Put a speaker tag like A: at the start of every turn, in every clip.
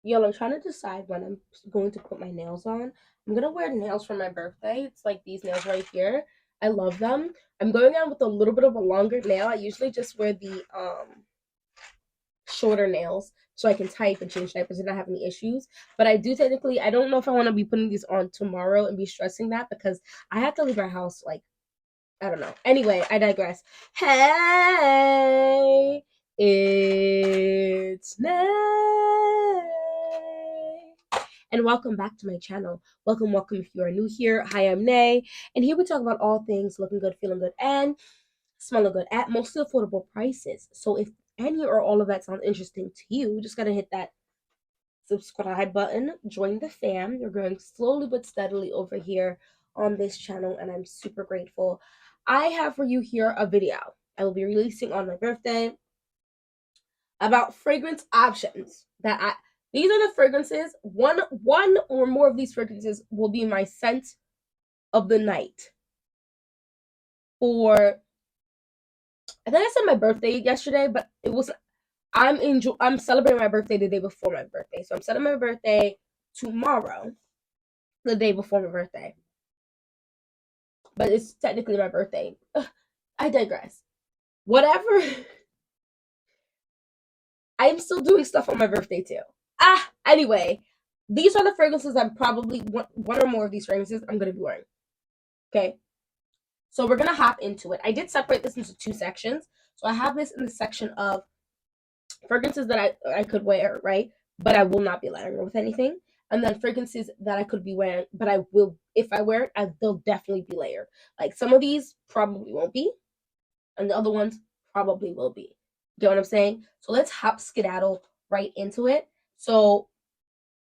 A: Yo, I'm trying to decide when I'm going to put my nails on. I'm gonna wear nails for my birthday. It's like these nails right here. I love them. I'm going on with a little bit of a longer nail. I usually just wear the shorter nails so I can type and change diapers and not have any issues. But I do technically, I don't know if I want to be putting these on tomorrow and be stressing that because I have to leave my house like, I don't know. Anyway, I digress. Hey, it's Nay, and welcome back to my channel. Welcome, welcome if you are new here. Hi, I'm Nay, and here we talk about all things looking good, feeling good, and smelling good at mostly affordable prices. So if any or all of that sounds interesting to you, just gotta hit that subscribe button, join the fam. You're growing slowly but steadily over here on this channel, and I'm super grateful. I have for you here a video I will be releasing on my birthday about fragrance options that I these are the fragrances. One or more of these fragrances will be my scent of the night for I think I said my birthday yesterday, but it was I'm celebrating my birthday the day before my birthday. So I'm celebrating my birthday tomorrow, the day before my birthday. But it's technically my birthday. Ugh, I digress. Whatever. I'm still doing stuff on my birthday too. Anyway, these are the fragrances I'm probably one or more of these fragrances I'm gonna be wearing. Okay, so we're gonna hop into it. I did separate this into two sections. So I have this in the section of fragrances that I could wear, right? But I will not be layering with anything. And then fragrances that I could be wearing, but I will, if I wear it, they'll definitely be layered. Like some of these probably won't be, and the other ones probably will be. Get what I'm saying? So let's hop skedaddle right into it. So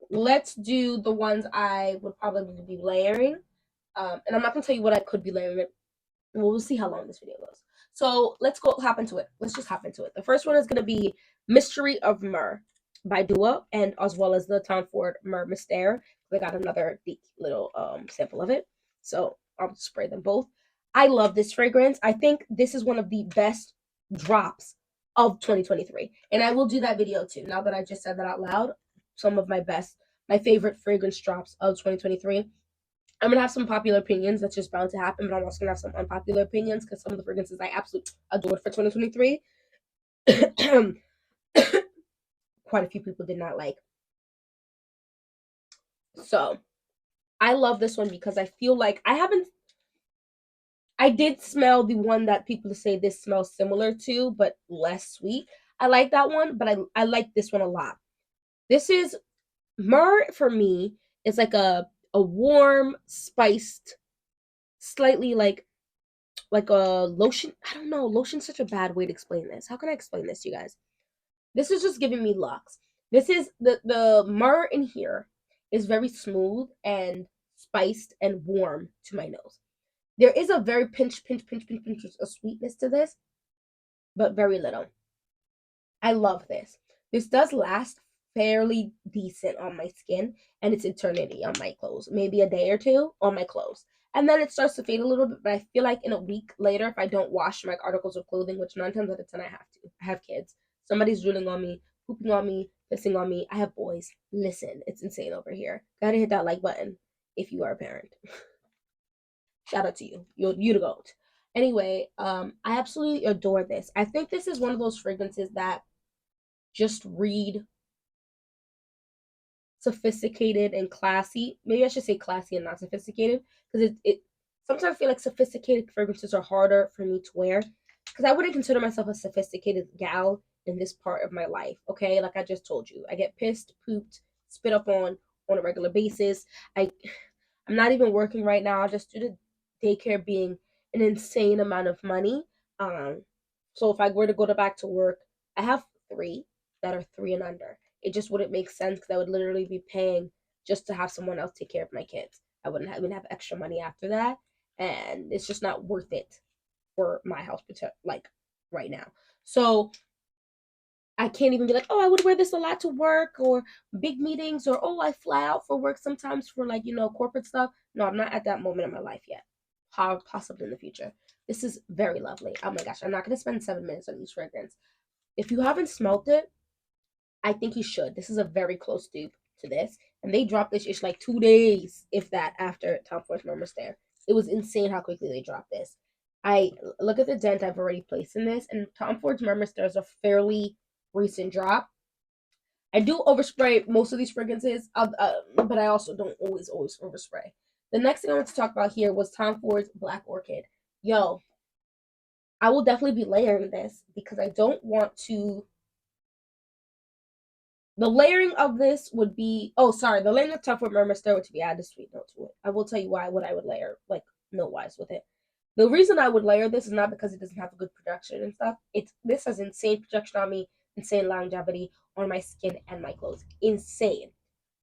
A: let's do the ones I would probably be layering. And I'm not gonna tell you what I could be layering. We'll see how long this video goes. So let's go hop into it. Let's just hop into it. The first one is gonna be Mystery of Myrrh by Dua, and as well as the Tom Ford Myrrh Mystère. I got another little sample of it. So I'll spray them both. I love this fragrance. I think this is one of the best drops of 2023. And I will do that video too. Now that I just said that out loud, some of my favorite fragrance drops of 2023. I'm gonna have some popular opinions. That's just bound to happen. But I'm also gonna have some unpopular opinions because some of the fragrances I absolutely adored for 2023, quite a few people did not like. So I love this one because I feel like I did smell the one that people say this smells similar to, but less sweet. I like that one, but I like this one a lot. This is myrrh for me. It's like a warm, spiced, slightly like a lotion. I don't know. Lotion's such a bad way to explain this. How can I explain this to you guys? This is just giving me lux. This is the myrrh in here is very smooth and spiced and warm to my nose. There is a very pinch of sweetness to this, but very little. I love this. This does last fairly decent on my skin, and it's eternity on my clothes. Maybe a day or two on my clothes. And then it starts to fade a little bit, but I feel like in a week later, if I don't wash my articles of clothing, which 9 times out of 10 I have to. I have kids. Somebody's drooling on me, pooping on me, pissing on me. I have boys. Listen, it's insane over here. Gotta hit that like button if you are a parent. Shout out to you. You the goat. Anyway, I absolutely adore this. I think this is one of those fragrances that just read sophisticated and classy. Maybe I should say classy and not sophisticated because it sometimes I feel like sophisticated fragrances are harder for me to wear because I wouldn't consider myself a sophisticated gal in this part of my life. Okay, like I just told you, I get pissed, pooped, spit up on a regular basis. I'm not even working right now just due to daycare being an insane amount of money. So if I were to go back to work, I have three that are 3 and under. It just wouldn't make sense because I would literally be paying just to have someone else take care of my kids. I wouldn't even have extra money after that, and it's just not worth it for my house, like right now. So I can't even be like, oh, I would wear this a lot to work or big meetings, or oh, I fly out for work sometimes for like corporate stuff. No, I'm not at that moment in my life yet. Possibly in the future. This is very lovely. Oh my gosh, I'm not gonna spend 7 minutes on each fragrance. If you haven't smelt it, I think you should. This is a very close dupe to this. And they dropped this ish like 2 days, if that, after Tom Ford's Murmur Stare. It was insane how quickly they dropped this. I look at the dent I've already placed in this, and Tom Ford's Murmur Stare is a fairly recent drop. I do overspray most of these fragrances, but I also don't always overspray. The next thing I want to talk about here was Tom Ford's Black Orchid. Yo, I will definitely be layering this because I don't want to. The layering of this would be, oh, sorry, the layering of Tom Ford Murmur Stir would be add a sweet note to it. I will tell you why, what I would layer, like, note wise with it. The reason I would layer this is not because it doesn't have a good production and stuff. This has insane projection on me, insane longevity on my skin and my clothes. Insane.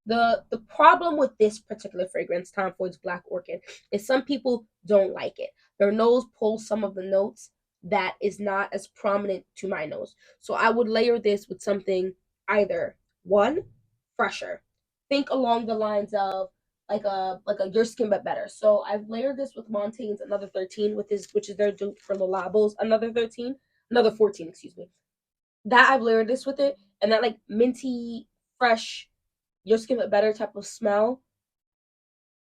A: The problem with this particular fragrance, Tom Ford's Black Orchid, is some people don't like it. Their nose pulls some of the notes that is not as prominent to my nose. So I would layer this with something either one, fresher. Think along the lines of like a Your Skin But Better. So I've layered this with Montaigne's Another 13, which is their dupe for Le Labo's Another 14, excuse me. That I've layered this with it, and that like minty, fresh, Your Skin But Better type of smell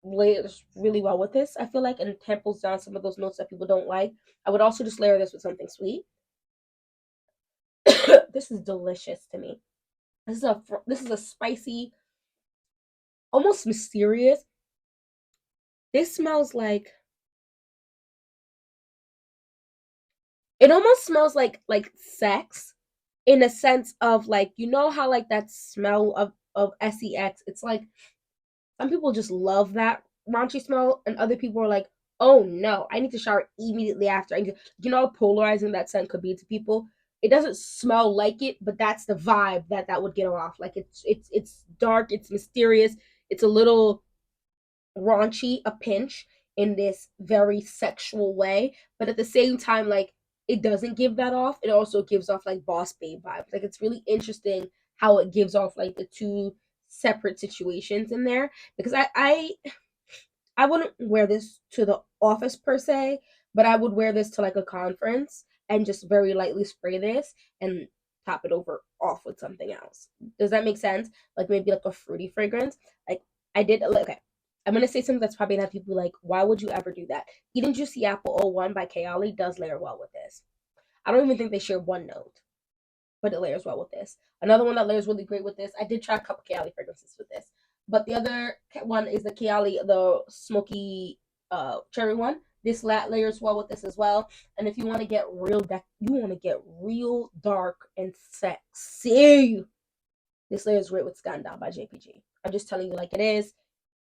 A: layers really well with this, I feel like, and temples down some of those notes that people don't like. I would also just layer this with something sweet. This is delicious to me. This is a spicy, almost mysterious. This smells like, it almost smells like sex, in a sense of like, you know how like that smell of sex. It's like some people just love that raunchy smell, and other people are like, oh no, I need to shower immediately after. You know how polarizing that scent could be to people. It doesn't smell like it, but that's the vibe that would get off. Like it's dark, it's mysterious, it's a little raunchy, a pinch, in this very sexual way, but at the same time, like, it doesn't give that off. It also gives off like boss babe vibes. Like, it's really interesting how it gives off like the two separate situations in there, because I wouldn't wear this to the office per se, but I would wear this to like a conference and just very lightly spray this and top it over off with something else. Does that make sense? Like maybe like a fruity fragrance. Like I did. Okay, I'm gonna say something that's probably not people like. Why would you ever do that? Eden Juicy Apple 01 by Kayali does layer well with this. I don't even think they share one note, but it layers well with this. Another one that layers really great with this. I did try a couple Kayali fragrances with this, but the other one is the Kayali, the smoky cherry one. This layers well with this as well. And if you want to get you want to get real dark and sexy, this layers great with Scandal by JPG. I'm just telling you like it is.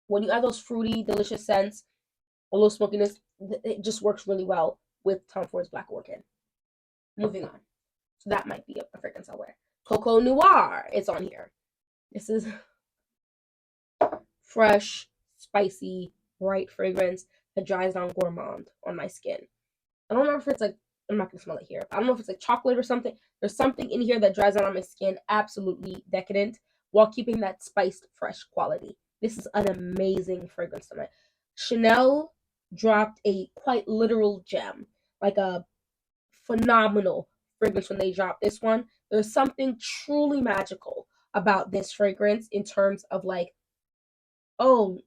A: When you add those fruity, delicious scents, a little smokiness, it just works really well with Tom Ford's Black Orchid. Moving on. So that might be a fragrance I'll wear. Coco Noir is on here. This is fresh, spicy, bright fragrance that dries down gourmand on my skin. I don't know if it's like, I'm not gonna smell it here. I don't know if it's like chocolate or something. There's something in here that dries down on my skin, absolutely decadent, while keeping that spiced, fresh quality. This is an amazing fragrance to me. Chanel dropped a quite literal gem, like a phenomenal fragrance when they dropped this one. There's something truly magical about this fragrance in terms of like, oh,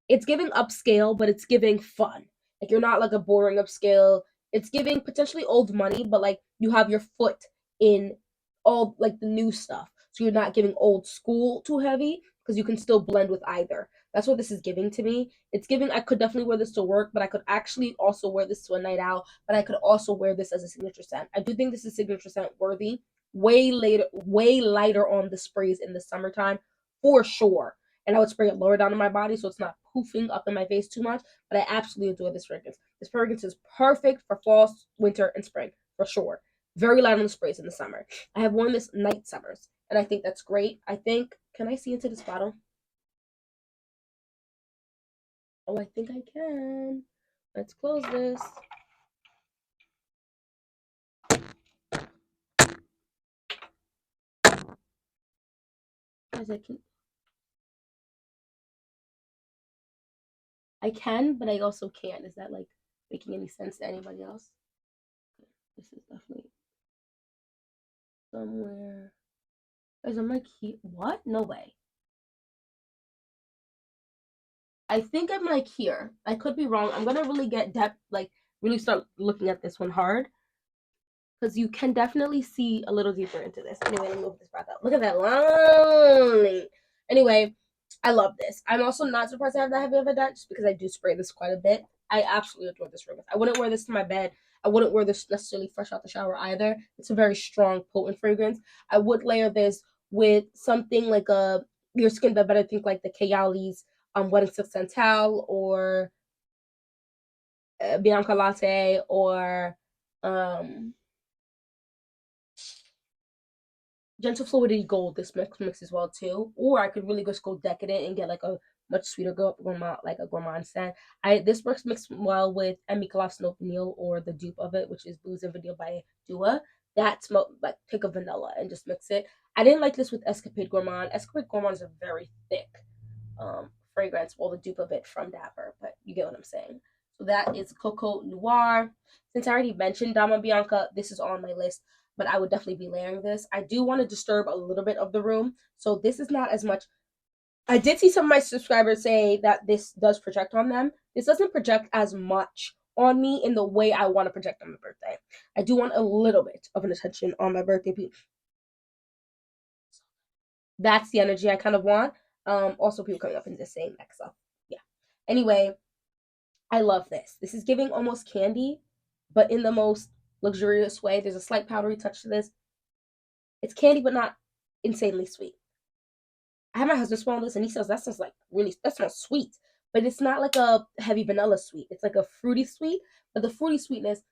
A: it's giving upscale, but it's giving fun. Like you're not like a boring upscale. It's giving potentially old money, but like you have your foot in all like the new stuff. So you're not giving old school too heavy because you can still blend with either. That's what this is giving to me. It's giving I could definitely wear this to work, but I could actually also wear this to a night out, but I could also wear this as a signature scent. I do think this is signature scent worthy. Way lighter on the sprays in the summertime for sure, and I would spray it lower down in my body so it's not poofing up in my face too much. But I absolutely adore this fragrance. This fragrance is perfect for fall, winter, and spring for sure. Very light on the sprays in the summer. I have worn this night summers, and I think that's great. I think, can I see into this bottle? Oh, I think I can. Let's close this. Guys, I can, but I also can't. Is that like making any sense to anybody else? This is definitely somewhere. Guys, I'm like, what? No way. I think I'm like here. I could be wrong. I'm gonna really get depth, like really start looking at this one hard, because you can definitely see a little deeper into this. Anyway, let me move this back up. Look at that line. Anyway, I love this. I'm also not surprised I have that heavy of a dent, just because I do spray this quite a bit. I absolutely adore this fragrance. I wouldn't wear this to my bed. I wouldn't wear this necessarily fresh out the shower either. It's a very strong, potent fragrance. I would layer this with something like a your skin bed, but I think like the Kayali's Wedding Silk Santal, or Bianca Latte, or um Gentle Fluidity Gold. This mix as well too. Or I could really just go decadent and get like a much sweeter gourmand, like a gourmand scent. This works mixed well with Emmy Cloth Snow Vanille, or the dupe of it, which is Booze and Vanille by Dua. That smell like pick a vanilla and just mix it. I didn't like this with Escapade Gourmand. Escapade Gourmand is a very thick fragrance, well, the dupe of it from Dapper, but you get what I'm saying. So that is Coco Noir. Since I already mentioned Dama Bianca, this is on my list, but I would definitely be layering this. I do want to disturb a little bit of the room, so this is not as much. I did see some of my subscribers say that this does project on them. This doesn't project as much on me in the way I want to project on my birthday. I do want a little bit of an attention on my birthday. That's the energy I kind of want. Also people coming up and just saying that, so yeah. Anyway, I love this. This is giving almost candy, but in the most luxurious way. There's a slight powdery touch to this. It's candy, but not insanely sweet. I had my husband smell this, and he says that smells like really, that smells sweet, but it's not like a heavy vanilla sweet. It's like a fruity sweet, but the fruity sweetness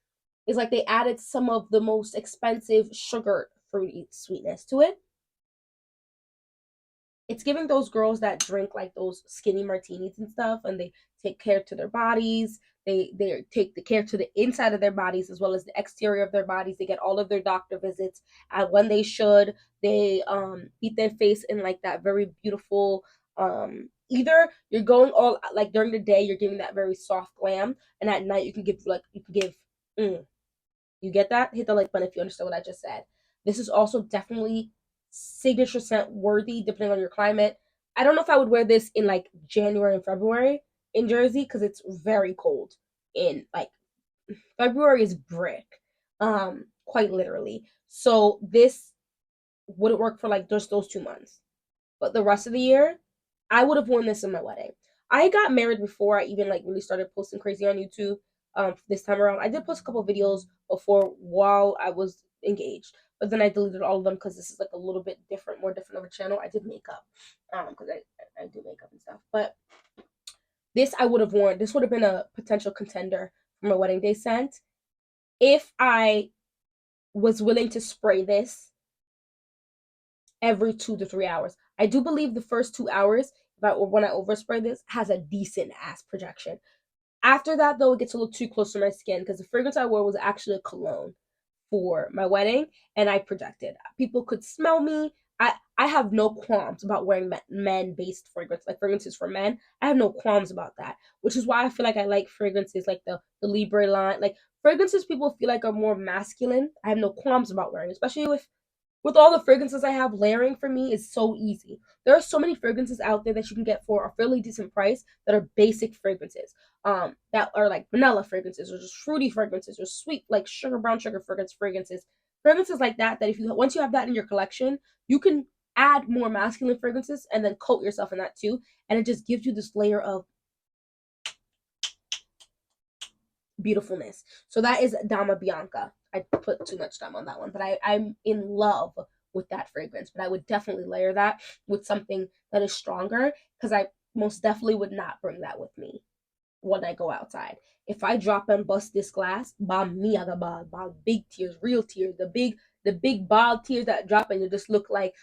A: is like they added some of the most expensive sugar fruity sweetness to it. It's giving those girls that drink like those skinny martinis and stuff, and they take care to their bodies. They take the care to the inside of their bodies as well as the exterior of their bodies. They get all of their doctor visits when they should. They beat their face in like that very beautiful. Either you're going all like during the day, you're giving that very soft glam, and at night you can give. You get that? Hit the like button if you understand what I just said. This is also definitely signature scent worthy, depending on your climate. I don't know if I would wear this in like January and February in Jersey, because it's very cold. In like February is brick, quite literally. So this wouldn't work for like just those 2 months. But the rest of the year, I would have worn this in my wedding. I got married before I even like really started posting crazy on YouTube. This time around, I did post a couple videos before while I was engaged, but then I deleted all of them because this is like a little bit different, more different of a channel. I did makeup, because I do makeup and stuff. But this I would have worn. This would have been a potential contender for my wedding day scent if I was willing to spray this every 2 to 3 hours. I do believe the first 2 hours, when I overspray this, has a decent ass projection. After that, though, it gets a little too close to my skin, because the fragrance I wore was actually a cologne for my wedding, and I projected. People could smell me. I have no qualms about wearing men-based fragrance, like fragrances for men. I have no qualms about that, which is why I feel like I like fragrances like the Libre line, like fragrances people feel like are more masculine. I have no qualms about wearing, especially with all the fragrances I have. Layering for me is so easy. There are so many fragrances out there that you can get for a fairly decent price that are basic fragrances. That are like vanilla fragrances, or just fruity fragrances, or sweet like brown sugar fragrances. Fragrances like that if you once you have that in your collection, you can add more masculine fragrances and then coat yourself in that too, and it just gives you this layer of beautifulness. So that is Dama Bianca. I put too much time on that one, but I'm in love with that fragrance. But I would definitely layer that with something that is stronger, because I most definitely would not bring that with me when I go outside. If I drop and bust this glass, ball, big tears, real tears, the big ball tears that drop and you just look like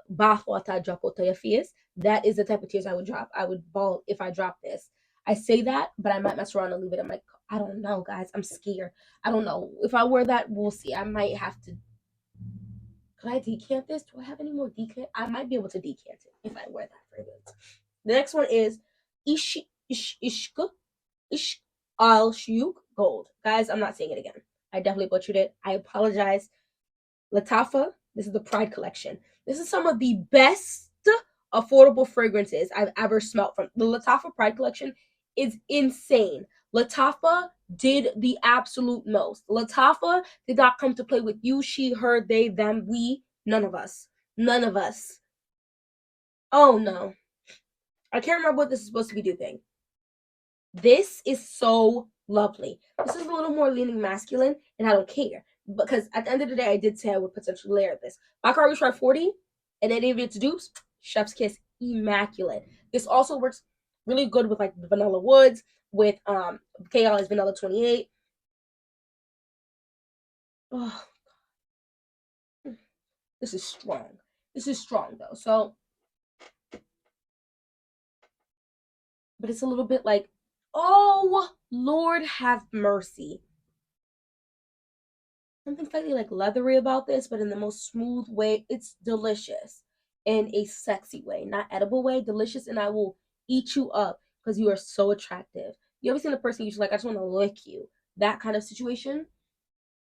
A: bath water drop out of your face. That is the type of tears I would drop. I would bawl if I drop this. I say that, but I might mess around and leave it in my. I don't know, guys. I'm scared. I don't know if I wear that. We'll see. I might have to. Could I decant this? Do I have any more decant? I might be able to decant it if I wear that fragrance. The next one is Ishq Al Shuyuk Gold. Guys, I'm not saying it again. I definitely butchered it. I apologize. Latafa This is the Pride collection. This is some of the best affordable fragrances I've ever smelled from. The Lattafa Pride collection is insane. Lattafa did the absolute most. Lattafa did not come to play with you, she, her, they, them, we, none of us. None of us. Oh no. I can't remember what this is supposed to be doing. This is so lovely. This is a little more leaning masculine, and I don't care. Because at the end of the day, I did say I would potentially layer this. Baccarat Rouge 40 and any of its dupes, Chef's Kiss, immaculate. This also works really good with like the Vanilla Woods, with KL's Vanilla 28. Oh, this is strong. This is strong though. So, but it's a little bit like, oh, Lord have mercy. Something slightly like leathery about this, but in the most smooth way. It's delicious in a sexy way, not edible way. Delicious, and I will eat you up because you are so attractive. You ever seen a person you're like, I just want to lick you? That kind of situation,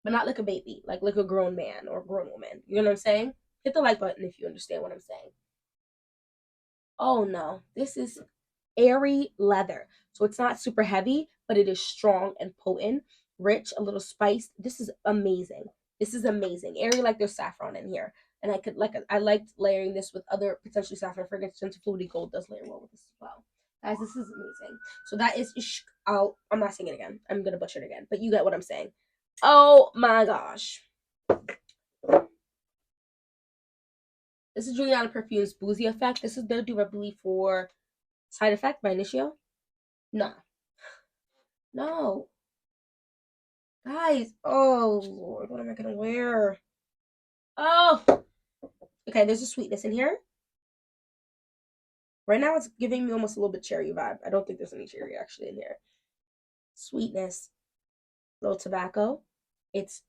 A: but not like a baby, like a grown man or a grown woman. You know what I'm saying? Hit the like button if you understand what I'm saying. Oh no, this is airy leather. So it's not super heavy, but it is strong and potent, rich, a little spiced. This is amazing. This is amazing. Airy like there's saffron in here. And I liked layering this with other potentially saffron fragrances, since Fluidity Gold does layer well with this as well. Guys, this is amazing. So that is I'm not saying it again. I'm gonna butcher it again, but you get what I'm saying. Oh my gosh. This is Juliana Perfume's Boozy Effect. This is their due, I believe, for Side Effect by Initio. No. No. Guys. Oh, Lord. What am I going to wear? Oh. Okay, there's a sweetness in here. Right now, it's giving me almost a little bit cherry vibe. I don't think there's any cherry actually in here. Sweetness. Little tobacco. It's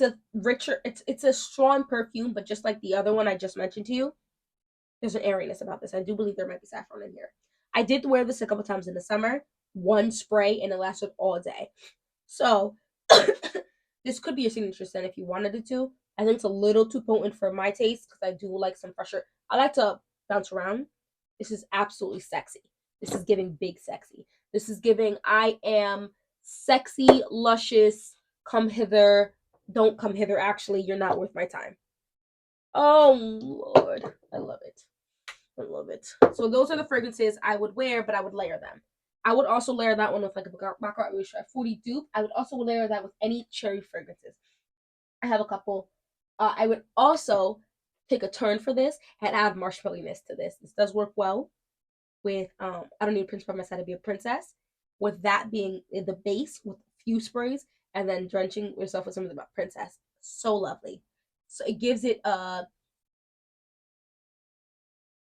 A: a richer, it's a strong perfume, but just like the other one I just mentioned to you, there's an airiness about this. I do believe there might be saffron in here. I did wear this a couple times in the summer, one spray, and it lasted all day. So this could be a signature scent if you wanted it to. I think it's a little too potent for my taste because I do like some fresher. I like to bounce around. This is absolutely sexy. This is giving big sexy. This is giving I am sexy, luscious, come hither. Don't come hither, actually. You're not worth my time. Oh, Lord. I love it. I love it. So those are the fragrances I would wear, but I would layer them. I would also layer that one with like a Baccarat Rouge 40 dupe. I would also layer that with any cherry fragrances. I have a couple. I would also take a turn for this and add marshmallowiness to this. This does work well with I don't need a prince by my side to be a princess. With that being the base with a few sprays and then drenching yourself with something about princess. So lovely. So it gives it a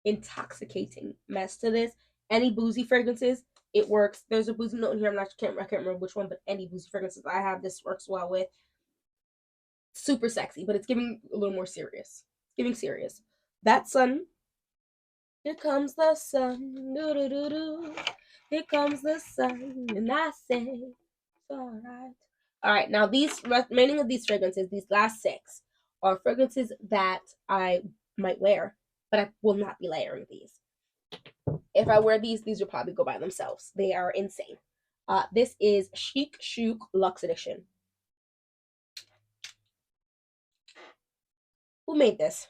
A: intoxicating mess to this. Any boozy fragrances, it works. There's a boozy note in here. I can't remember which one, but any boozy fragrances I have, this works well with. Super sexy, but it's giving a little more serious. It's giving serious. That sun. Here comes the sun. Do-do-do-do. Here comes the sun, and I say, it's all right. All right, now these remaining of these fragrances, these last 6, are fragrances that I might wear, but I will not be layering these. If I wear these will probably go by themselves. They are insane. This is Chic Chouk Luxe Edition. Who made this?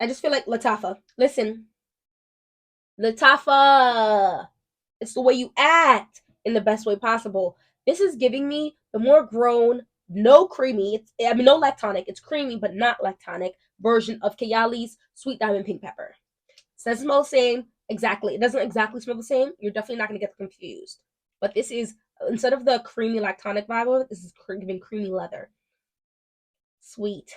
A: I just feel like Lattafa. Listen. Lattafa. It's the way you act in the best way possible. This is giving me the more grown, no creamy, no lactonic, it's creamy but not lactonic version of Kayali's Sweet Diamond Pink Pepper. It doesn't smell the same exactly. It doesn't exactly smell the same. You're definitely not going to get confused. But this is, instead of the creamy lactonic vibe of it, this is giving creamy leather. Sweet.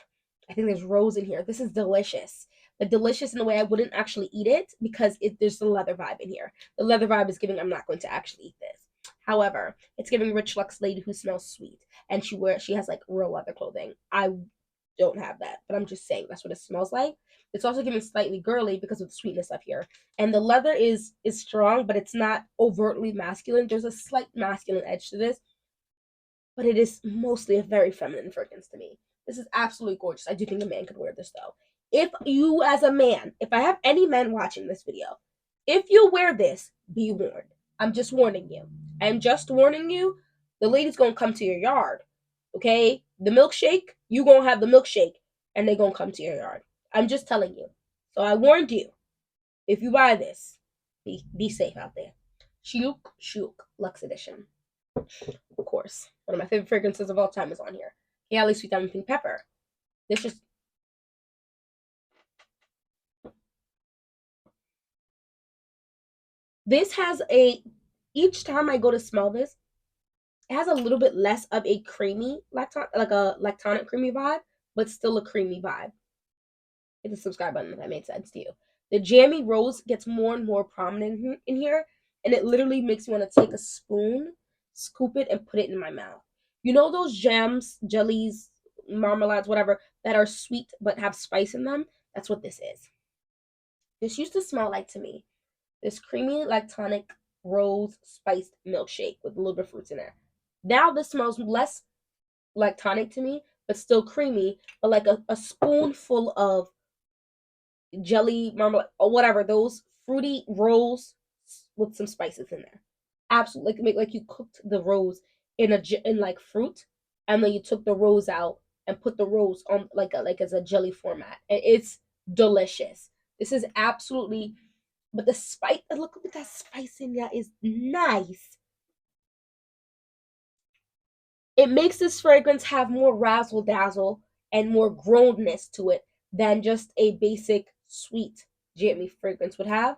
A: I think there's rose in here. This is delicious. But delicious in the way I wouldn't actually eat it because there's the leather vibe in here. The leather vibe is giving I'm not going to actually eat this. However, it's giving rich luxe lady who smells sweet. And she has like real leather clothing. I don't have that, but I'm just saying that's what it smells like. It's also giving slightly girly because of the sweetness up here. And the leather is strong, but it's not overtly masculine. There's a slight masculine edge to this. but it is mostly a very feminine fragrance to me. This is absolutely gorgeous. I do think a man could wear this though. If you, as a man, if I have any men watching this video, if you wear this, be warned. I'm just warning you. I'm just warning you. The lady's gonna come to your yard. Okay? The milkshake, you gonna have the milkshake, and they gonna come to your yard. I'm just telling you. So I warned you. If you buy this, be safe out there. Shook Luxe Edition. Of course. One of my favorite fragrances of all time is on here. Kayali Sweet Diamond Pink Pepper. This has each time I go to smell this, it has a little bit less of a creamy like a lactonic creamy vibe, but still a creamy vibe. Hit the subscribe button if that made sense to you. The jammy rose gets more and more prominent in here, and it literally makes me want to take a spoon, scoop it, and put it in my mouth. You know those jams, jellies, marmalades, whatever, that are sweet but have spice in them? That's what this is. This used to smell like to me this creamy lactonic rose spiced milkshake with a little bit of fruits in there. Now this smells less lactonic to me, but still creamy, but like a spoonful of jelly, marmalade, or whatever, those fruity rolls with some spices in there. Absolutely, like you cooked the rose in like fruit, and then you took the rose out and put the rose on like as a jelly format. It's delicious. This is absolutely, but the spice. Look at that spice in there is nice. It makes this fragrance have more razzle dazzle and more grownness to it than just a basic sweet jammy fragrance would have.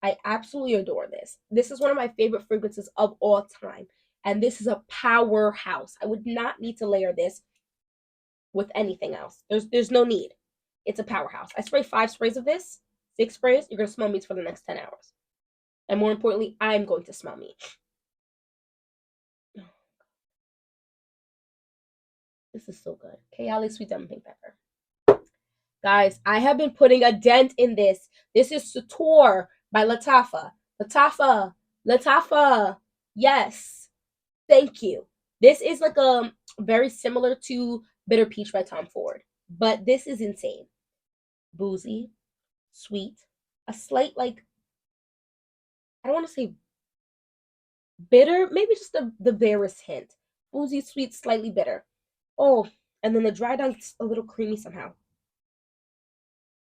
A: I absolutely adore this. This is one of my favorite fragrances of all time. And this is a powerhouse. I would not need to layer this with anything else. There's no need. It's a powerhouse. I spray 5 sprays of this, 6 sprays. You're going to smell me for the next 10 hours. And more importantly, I'm going to smell me. This is so good. Kayali Sweet Diamond Pink Pepper. Guys, I have been putting a dent in this. This is Sator by Lattafa. Lattafa. Yes. Thank you. This is like very similar to Bitter Peach by Tom Ford. But this is insane. Boozy, sweet, a slight like, I don't want to say bitter, maybe just the barest hint. Boozy, sweet, slightly bitter. Oh, and then the dry down's a little creamy somehow.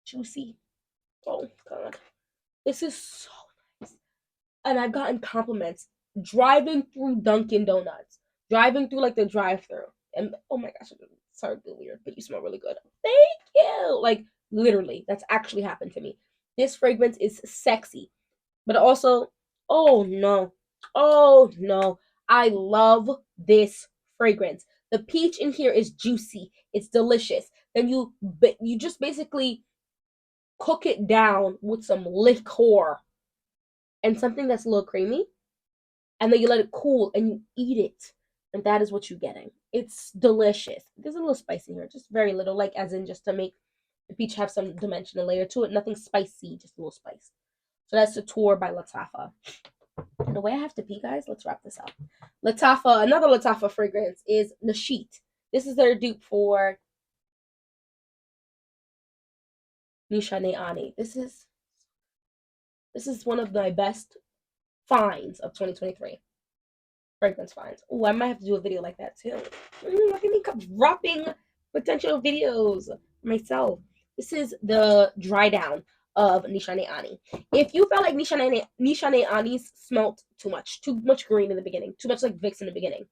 A: Juicy. Oh, God. This is so nice. And I've gotten compliments driving through Dunkin' Donuts, driving through like the drive-thru, and oh my gosh, sorry to be weird, but you smell really good. Thank you. Like literally, that's actually happened to me. This fragrance is sexy, but also, oh no, I love this fragrance. The peach in here is juicy. It's delicious. Then you just basically cook it down with some liquor and something that's a little creamy, and then you let it cool and you eat it, and that is what you're getting. It's delicious. There's a little spice in here, just very little, like as in just to make the peach have some dimensional layer to it. Nothing spicy, just a little spice. So that's Sator by Lattafa. And the way I have to pee, guys, let's wrap this up. Lattafa, another Lattafa fragrance is Nashit. This is their dupe for Nishane Ani. This is one of my best finds of 2023. Fragrance finds. Oh, I might have to do a video like that too. Look at me dropping potential videos myself. This is the dry down of Nishane Ani. If you felt like Nishane Ani's smelt too much green in the beginning, too much like Vicks in the beginning,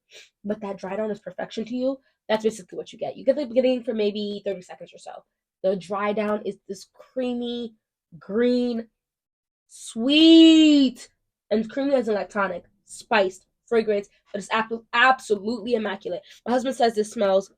A: but that dry down is perfection to you, that's basically what you get. You get the beginning for maybe 30 seconds or so. The dry down is this creamy, green, sweet, and creamy as in lactonic, spiced fragrance, but it's absolutely immaculate. My husband says this smells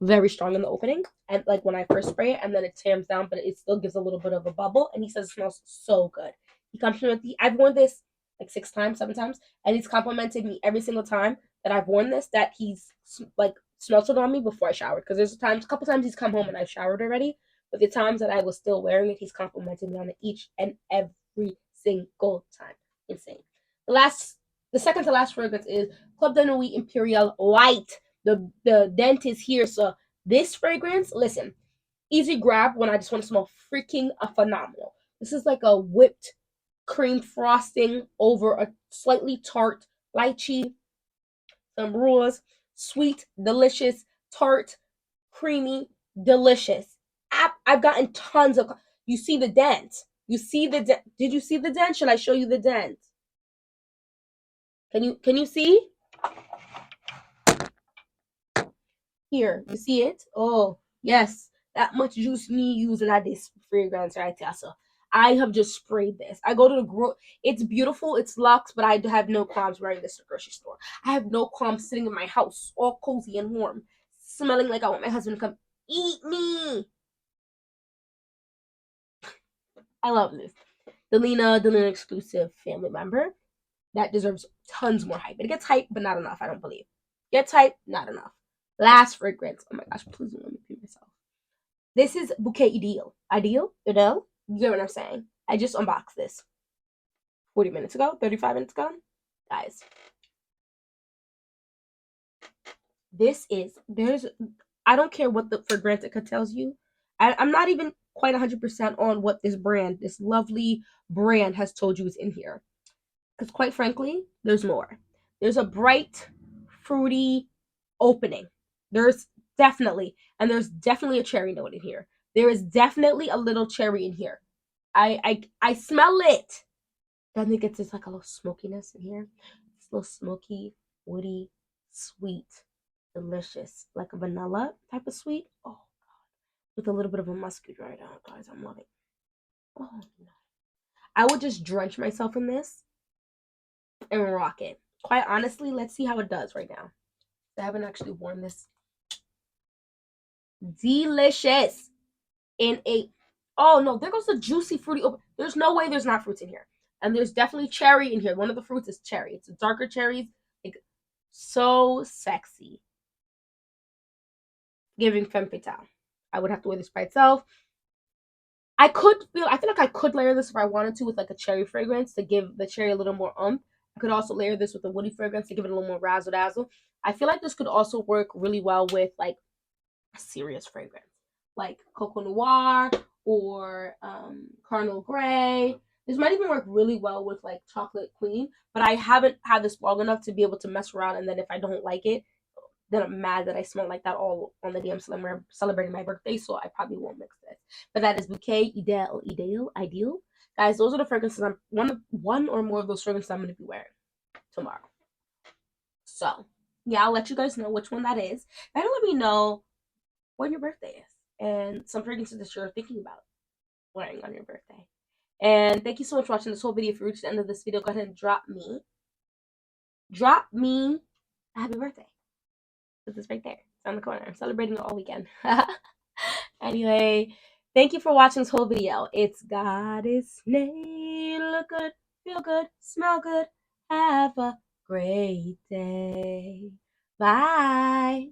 A: very strong in the opening, and like when I first spray it, and then it tams down, but it still gives a little bit of a bubble, and he says it smells so good. He complimented me. I've worn this like 6 times, 7 times, and he's complimented me every single time that I've worn this, that he's like smelled it on me before I showered, because there's a couple times he's come home and I've showered already, but the times that I was still wearing it, he's complimented me on it each and every single time. Insane. The last The second to last fragrance is Club de Nuit Imperial White. The dent is here. So this fragrance, listen, easy grab when I just want to smell freaking phenomenal. This is like a whipped cream frosting over a slightly tart lychee, some rose, sweet, delicious, tart, creamy, delicious. I've gotten tons of. You see the dent. You see the dent. Did you see the dent? Should I show you the dent? Can you see? Here, you see it? Oh, yes. That much juice me using that this fragrance right there. So I have just sprayed this. I go to the it's beautiful, it's luxe, but I have no qualms wearing this to the grocery store. I have no qualms sitting in my house, all cozy and warm, smelling like I want my husband to come eat me. I love this. Delina exclusive family member. That deserves tons more hype. It gets hype, but not enough, I don't believe. Gets hype, not enough. Last fragrance. Oh my gosh, please don't let me pee myself. This is Bouquet Ideal. Ideal? Ideal? You get what I'm saying? I just unboxed this 40 minutes ago, 35 minutes ago. Guys, I don't care what the fragrance it tells you. I'm not even quite 100% on what this lovely brand has told you is in here. Because quite frankly, there's more. There's a bright, fruity opening. There's definitely a cherry note in here. There is definitely a little cherry in here. I smell it. Then it gets this like a little smokiness in here. It's a little smoky, woody, sweet, delicious, like a vanilla type of sweet. Oh god, with a little bit of a musky right out, guys. I'm loving. Oh no, I would just drench myself in this and rock it. Quite honestly, let's see how it does right now. I haven't actually worn this. Delicious. In a oh no, there goes the juicy fruity open. There's no way there's not fruits in here. And there's definitely cherry in here. One of the fruits is cherry. It's a darker cherries. Like so sexy. Giving femme fatale. I would have to wear this by itself. I feel like I could layer this if I wanted to with like a cherry fragrance to give the cherry a little more I could also layer this with a woody fragrance to give it a little more razzle dazzle. I feel like this could also work really well with like a serious fragrance, like Coco Noir or Cardinal Grey. This might even work really well with like Chocolate Queen, but I haven't had this long enough to be able to mess around. And then if I don't like it, then I'm mad that I smell like that all on the damn summer celebrating my birthday. So I probably won't mix this. But that is Bouquet Ideal. Guys, those are the fragrances. I'm one or more of those fragrances I'm going to be wearing tomorrow. So yeah, I'll let you guys know which one that is. And let me know when your birthday is and some fragrances that you're thinking about wearing on your birthday. And thank you so much for watching this whole video. If you reached the end of this video, go ahead and drop me a happy birthday. It's right there. It's on the corner. I'm celebrating it all weekend. Anyway, thank you for watching this whole video. It's Goddess Name. Look good, feel good, smell good. Have a great day. Bye.